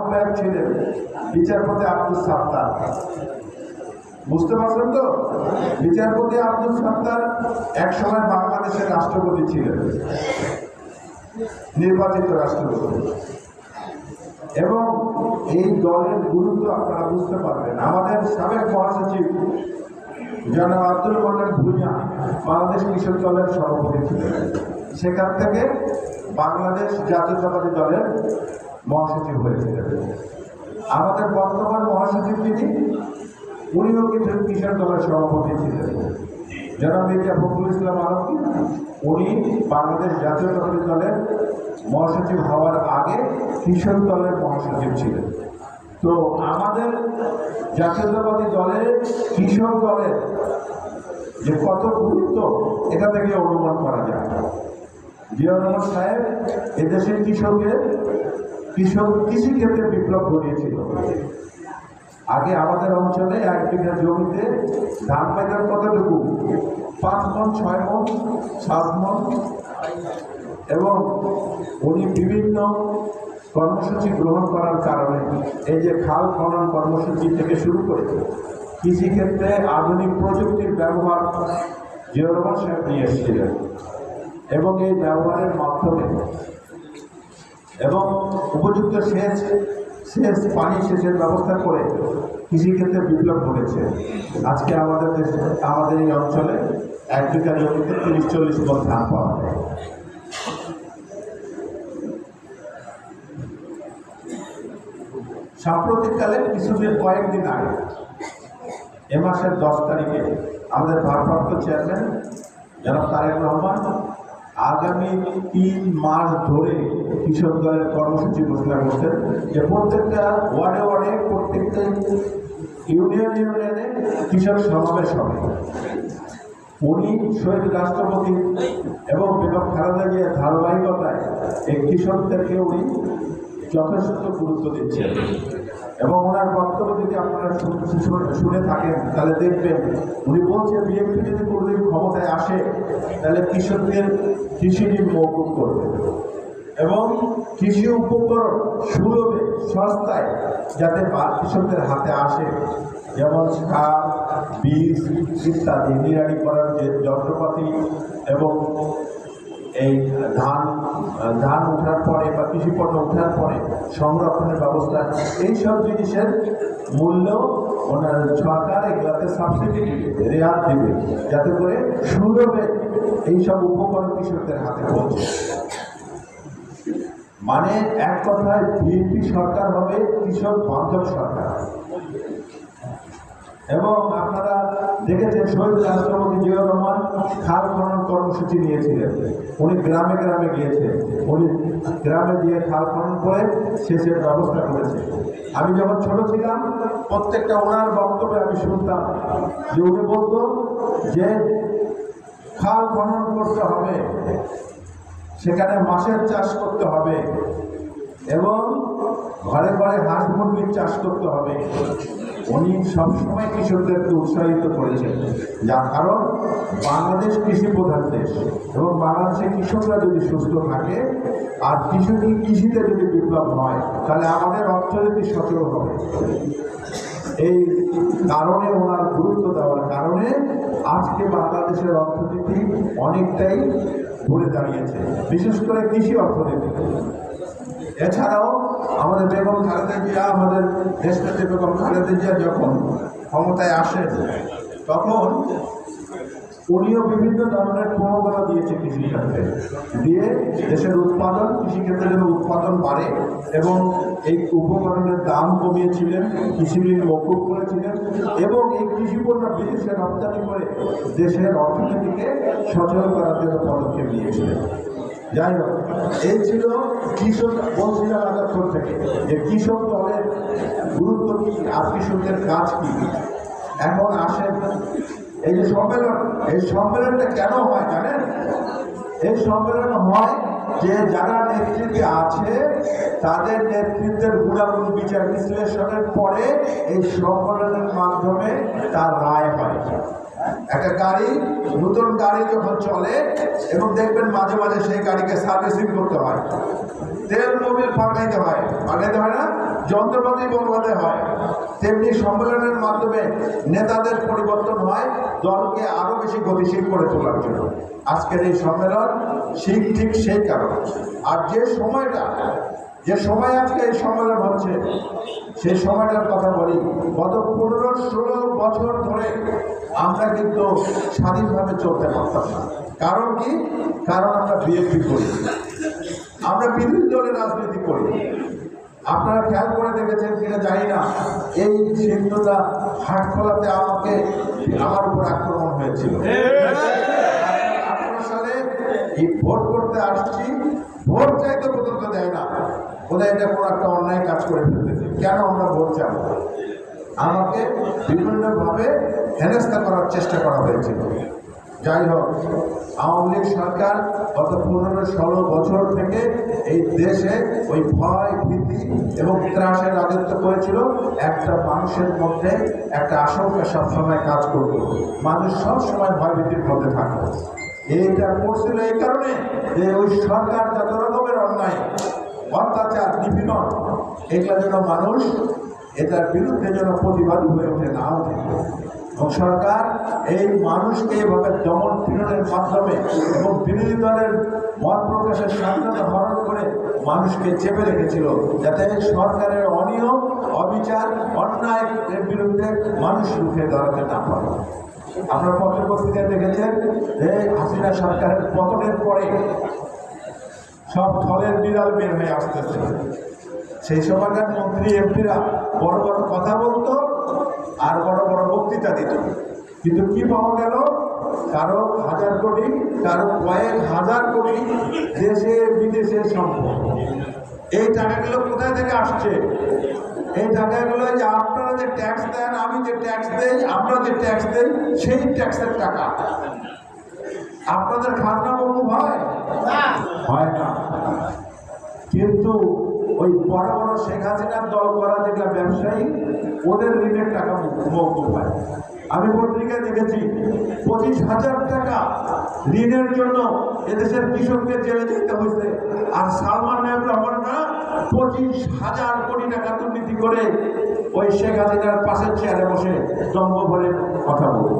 আহ্বায়ক ছিলেন বিচারপতি আব্দুল সাত্তার। বুঝতে পারছেন তো? বিচারপতি আব্দুল সাত্তার একসময় বাংলাদেশের রাষ্ট্রপতি ছিলেন, নির্বাচিত রাষ্ট্রপতি। এবং এই দলের গুরুত্ব আপনারা বুঝতে পারবেন। আমাদের সাবেক মহাসচিব জনাব আব্দুল মোমেন ভূঁইয়া বাংলাদেশ কৃষক দলের সভাপতি ছিলেন, সেখান থেকে বাংলাদেশ জাতীয়তাবাদী দলের মহাসচিব হয়েছিলেন। আমাদের বর্তমান মহাসচিব যিনি, উনিও কিন্তু কৃষক দলের সভাপতি ছিলেন, জনাব মির্জা ফখরুল ইসলাম আলমগীর। উনি বাংলাদেশ জাতীয়তাবাদী দলের মহাসচিব হওয়ার আগে কৃষক দলের মহাসচিব ছিলেন। তো আমাদের জাতীয়তাবাদী দলের কৃষক দলের যে কত গুরুত্ব, এটা থেকে অনুমান করা যায়। জিয়াউর রহমান সাহেব এদেশের কৃষিক্ষেত্রে বিপ্লব ঘটিয়েছিল। আগে আমাদের অঞ্চলে 1 বিঘা জমিতে ধান পাইতেন কতটুকু? 5 মণ, 6 মণ, 7 মণ। এবং উনি বিভিন্ন কর্মসূচি গ্রহণ করার কারণে এই যে খাল খনন কর্মসূচি থেকে শুরু করে কৃষিক্ষেত্রে আধুনিক প্রযুক্তির ব্যবহার জিয়াউর রহমান সাহেব নিয়ে এসেছিলেন। এবং এই ব্যবহারের মাধ্যমে এবং উপযুক্ত পানি সেচের ব্যবস্থা করে কৃষিক্ষেত্রে বিপ্লব ঘটেছে। আজকে আমাদের দেশে, আমাদের এই অঞ্চলে 1 বিঘা জমিতে 30-40 মণ ধান পাওয়া যায়। সাম্প্রতিককালে কয়েকদিন আগে, এ মাসের 10 তারিখে আমাদের ভারপ্রাপ্ত চেয়ারম্যান জনাব তারেক রহমান আগামী 3 মাস ধরে কৃষক দলের কর্মসূচি ঘোষণা করছেন যে প্রত্যেকটা ওয়ার্ডে প্রত্যেকটা ইউনিয়নে কৃষক সমাবেশ হবে। উনি শহীদ রাষ্ট্রপতি এবং বেগম খালেদা জিয়ার ধারাবাহিকতায় এই কৃষকদেরকে উনি যথেষ্ট গুরুত্ব দিচ্ছেন। এবং ওনার বক্তব্য যদি আপনারা শুনে থাকেন তাহলে দেখবেন উনি বলছেন বিএনপি যদি কোনোদিন ক্ষমতায় আসে তাহলে কৃষকদের কৃষি ঋণ মওকুফ করবে এবং কৃষি উপকরণ সুলভে সস্তায় যাতে কৃষকদের হাতে আসে, যেমন সার, বীজ ইত্যাদি, নিড়ানি করার যে যন্ত্রপাতি এবং এই ধান ওঠার পরে বা কৃষি পণ্য ওঠার পরে সংরক্ষণের ব্যবস্থা, এইসব জিনিসের মূল্য ওনার সরকার এগুলাতে সাবসিডি দিবে, রেয়াত দিবে, যাতে করে সুলভে এইসব উপকরণ কৃষকদের হাতে পৌঁছে। মানে এক কথায় বিএনপি সরকার হবে কৃষক বান্ধব সরকার। এবং আপনারা দেখেছেন শহীদ রাষ্ট্রপতি জিয়াউর রহমান খাল খনন কর্মসূচি নিয়েছিলেন। উনি গ্রামে গ্রামে গিয়েছেন, উনি গ্রামে গিয়ে খাল খনন করে সেচের ব্যবস্থা করেছে। আমি যখন ছোট ছিলাম প্রত্যেকটা ওনার বক্তব্যে আমি শুনতাম যে উনি বলতো যে খাল খনন করতে হবে, সেখানে মাছের চাষ করতে হবে এবং ঘরে ঘরে হাঁস মুরগির চাষ করতে হবে। উনি সবসময় কৃষকদেরকে উৎসাহিত করেছেন, যার কারণ বাংলাদেশ কৃষি প্রধান দেশ এবং বাংলাদেশের কৃষকরা যদি সুস্থ থাকে আর কৃষিতে যদি বিপ্লব হয় তাহলে আমাদের অর্থনীতি সচল হবে। এই কারণে ওনার গুরুত্ব দেওয়ার কারণে আজকে বাংলাদেশের অর্থনীতি অনেকটাই ঘুরে দাঁড়িয়েছে, বিশেষ করে কৃষি অর্থনীতি। এছাড়াও আমাদের বেগম খালেদা জিয়া, আমাদের দেশনেত্রী বেগম খালেদা জিয়া যখন ক্ষমতায় আসেন তখন উনিও বিভিন্ন ধরনের প্রণোদনা দিয়েছে কৃষিক্ষেত্রে, দিয়ে দেশের উৎপাদন, কৃষিক্ষেত্রে যেন উৎপাদন বাড়ে এবং এই উপকরণের দাম কমিয়েছিলেন, কৃষি ঋণ মওকুফ করেছিলেন এবং এই কৃষিপণ্য বিদেশে রপ্তানি করে দেশের অর্থনীতিকে সচল করার জন্য পদক্ষেপ নিয়েছিলেন। যাই হোক, এই ছিল কৃষক। বলছিলাম এতক্ষণ থেকে যে কৃষক দলের গুরুত্ব কি আর কৃষকদের কাজ কি। এখন আসেন এই যে সম্মেলন, এই সম্মেলনটা কেন হয় জানেন? এই সম্মেলন হয় যে যারা নেতৃত্বে আছে তাদের নেতৃত্বের গুণাগুণ বিচার বিশ্লেষণের পরে এই সম্মেলনের মাধ্যমে তার রায় হয়। একটা গাড়ি, নতুন গাড়ি যখন চলে এবং দেখবেন মাঝে মাঝে সেই গাড়িকে সার্ভিসিং করতে হয়, তেল মোবিল পাল্টাইতে হয় না? যন্ত্রপাতি বদলাতে হয়, তেমনি সম্মেলনের মাধ্যমে নেতাদের পরিবর্তন হয় দলকে আরো বেশি গতিশীল করে তোলার জন্য। আজকের এই সম্মেলন ঠিক সেই কারণ। আর যে সময় আজকে এই সম্মেলন হচ্ছে, সেই সময়টার কথা বলি। গত 15-16 বছর ধরে আমরা কিন্তু স্বাধীনভাবে চলতে পারতাম না। কারণ কি? কারণ আমরা বিএনপি করি, আমরা বিরোধী দলের রাজনীতি করি। আপনারা খেয়াল করে দেখেছেন কিনা জানি না, এই সিন্ধুটা হাটখোলাতে আমার উপর আক্রমণ হয়েছিল। 18 সালে এই ভোট করতে আসছি, ভোট চাইতে পর্যন্ত দেয় না, ওদের এটা কোনো একটা অন্যায় কাজ করে ফেলতেছে। কেন আমরা ভোট চাবো? আমাকে বিভিন্নভাবে হেনস্থা করার চেষ্টা করা হয়েছিল। যাই হোক, আওয়ামী লীগ সরকার গত 15-16 বছর থেকে এই দেশে ওই ভয়, ভীতি এবং ত্রাসের রাজত্ব করেছিল। একটা মানুষের মধ্যে একটা আশঙ্কা সবসময় কাজ করত, মানুষ সবসময় ভয় ভীতির মধ্যে থাকতো। এইটা করছিল এই কারণে যে ওই সরকার যত রকমের অন্যায়, অত্যাচার, নিপীড়ন, এগুলা যেন মানুষ এটার বিরুদ্ধে যেন প্রতিবাদী হয়ে ওঠে না ওঠে। এবং সরকার এই মানুষকে এভাবে দমন পীড়নের মাধ্যমে এবং বিরোধী দলের মত প্রকাশের স্বাধীনতা হরণ করে মানুষকে চেপে রেখেছিল, যাতে সরকারের অনিয়ম, অবিচার, অন্যায়ের বিরুদ্ধে মানুষ রুখে দাঁড়াতে না পারে। আপনারা পত্রপত্রিকায় দেখেছেন যে হাসিনা সরকারের পতনের পরে সব থলের বিড়াল বের হয়ে আসতেছে। সেই সময়কার মন্ত্রী এমপিরা বড় বড় কথা বলতো আর বড় বড় বক্তৃতা দিত, কিন্তু কি পাওয়া গেল? কারো 1000 কোটি, কারো কয়েক হাজার কোটি দেশে বিদেশে সম্পদ। এই টাকাগুলো কোথায় থেকে আসছে? এই টাকাগুলো যে আপনারা যে ট্যাক্স দেন, আমি যে ট্যাক্স দেই, আমরা যে ট্যাক্স দেই, সেই ট্যাক্সের টাকা। আপনাদের খাজনা মকুব হয় না, কিন্তু ওই বড় বড় শেখ হাসিনার দল করা যেগুলা ব্যবসায়ী, ওদের ঋণের টাকা মকুব হয়। আমি পত্রিকায় দেখেছি 25,000 টাকা ঋণের জন্য এদেশের কৃষকদের জেলে যেতে হয়েছে। আর সালমান রহমানরা 25,000 কোটি টাকা দুর্নীতি করে ওই শেখ হাসিনার পাশের চেয়ারে বসে জন্ম ভরে কথা বলবে।